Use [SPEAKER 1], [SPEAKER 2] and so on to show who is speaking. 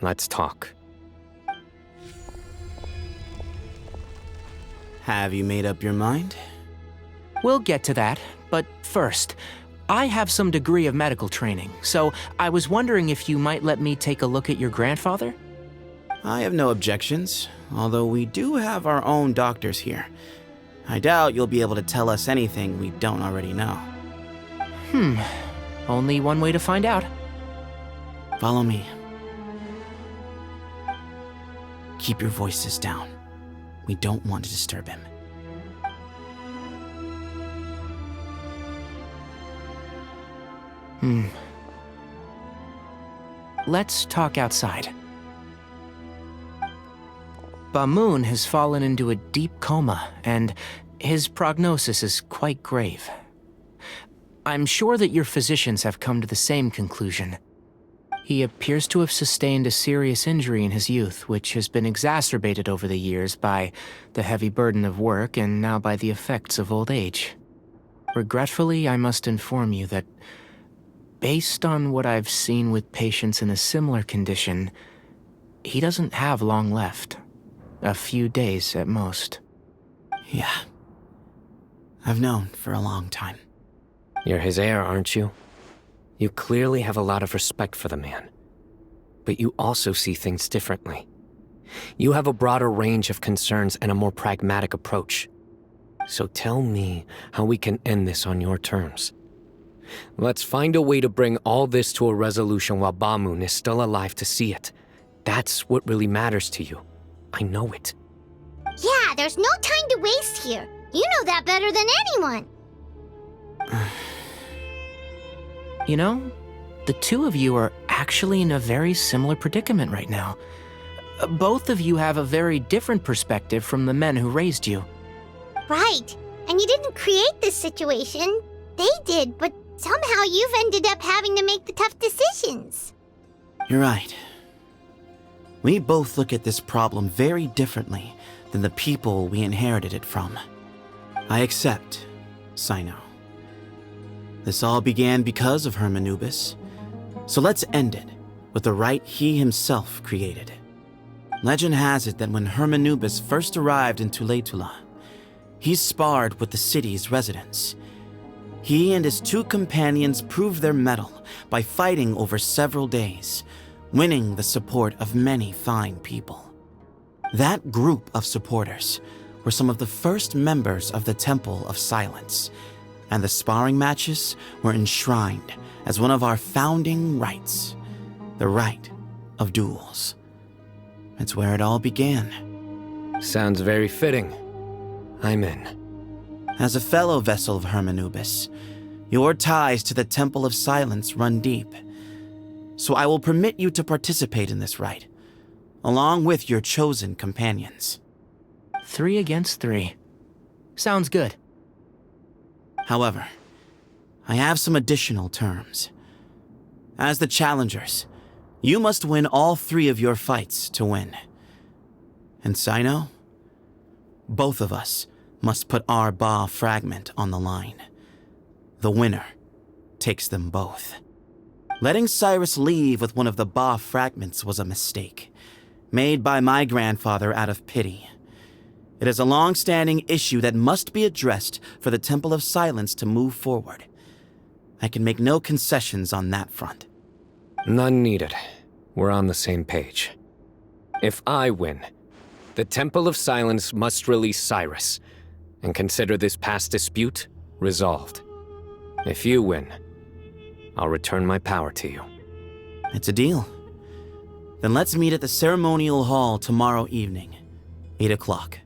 [SPEAKER 1] let's talk.
[SPEAKER 2] Have you made up your mind?
[SPEAKER 3] We'll get to that, but first, I have some degree of medical training, so I was wondering if you might let me take a look at your grandfather?
[SPEAKER 2] I have no objections, although we do have our own doctors here. I doubt you'll be able to tell us anything we don't already know.
[SPEAKER 3] Only one way to find out.
[SPEAKER 2] Follow me. Keep your voices down. We don't want to disturb him.
[SPEAKER 3] Let's talk outside. Bamoon has fallen into a deep coma, and his prognosis is quite grave. I'm sure that your physicians have come to the same conclusion. He appears to have sustained a serious injury in his youth, which has been exacerbated over the years by the heavy burden of work and now by the effects of old age. Regretfully, I must inform you that, based on what I've seen with patients in a similar condition, he doesn't have long left. A few days at most.
[SPEAKER 2] Yeah. I've known for a long time.
[SPEAKER 1] You're his heir, aren't you? You clearly have a lot of respect for the man. But you also see things differently. You have a broader range of concerns and a more pragmatic approach. So tell me how we can end this on your terms. Let's find a way to bring all this to a resolution while Bamoon is still alive to see it. That's what really matters to you. I know it.
[SPEAKER 4] Yeah, there's no time to waste here. You know that better than anyone.
[SPEAKER 3] You know, the two of you are actually in a very similar predicament right now. Both of you have a very different perspective from the men who raised you.
[SPEAKER 4] Right. And you didn't create this situation. They did, but somehow you've ended up having to make the tough decisions.
[SPEAKER 2] You're right. We both look at this problem very differently than the people we inherited it from. I accept, Sino. This all began because of Hermanubis, so let's end it with the rite he himself created. Legend has it that when Hermanubis first arrived in Tuletula, he sparred with the city's residents. He and his two companions proved their mettle by fighting over several days, winning the support of many fine people. That group of supporters were some of the first members of the Temple of Silence, and the sparring matches were enshrined as one of our founding rites, the rite of duels. It's where it all began.
[SPEAKER 1] Sounds very fitting. I'm in.
[SPEAKER 2] As a fellow vessel of Hermanubis, your ties to the Temple of Silence run deep. So I will permit you to participate in this rite, along with your chosen companions.
[SPEAKER 3] 3 against 3. Sounds good.
[SPEAKER 2] However, I have some additional terms. As the challengers, you must win all 3 of your fights to win. And Sino, both of us must put our Ba fragment on the line. The winner takes them both. Letting Cyrus leave with one of the Ba fragments was a mistake, made by my grandfather out of pity. It is a long-standing issue that must be addressed for the Temple of Silence to move forward. I can make no concessions on that front.
[SPEAKER 1] None needed. We're on the same page. If I win, the Temple of Silence must release Cyrus and consider this past dispute resolved. If you win, I'll return my power to you.
[SPEAKER 2] It's a deal. Then let's meet at the ceremonial hall tomorrow evening, 8 o'clock.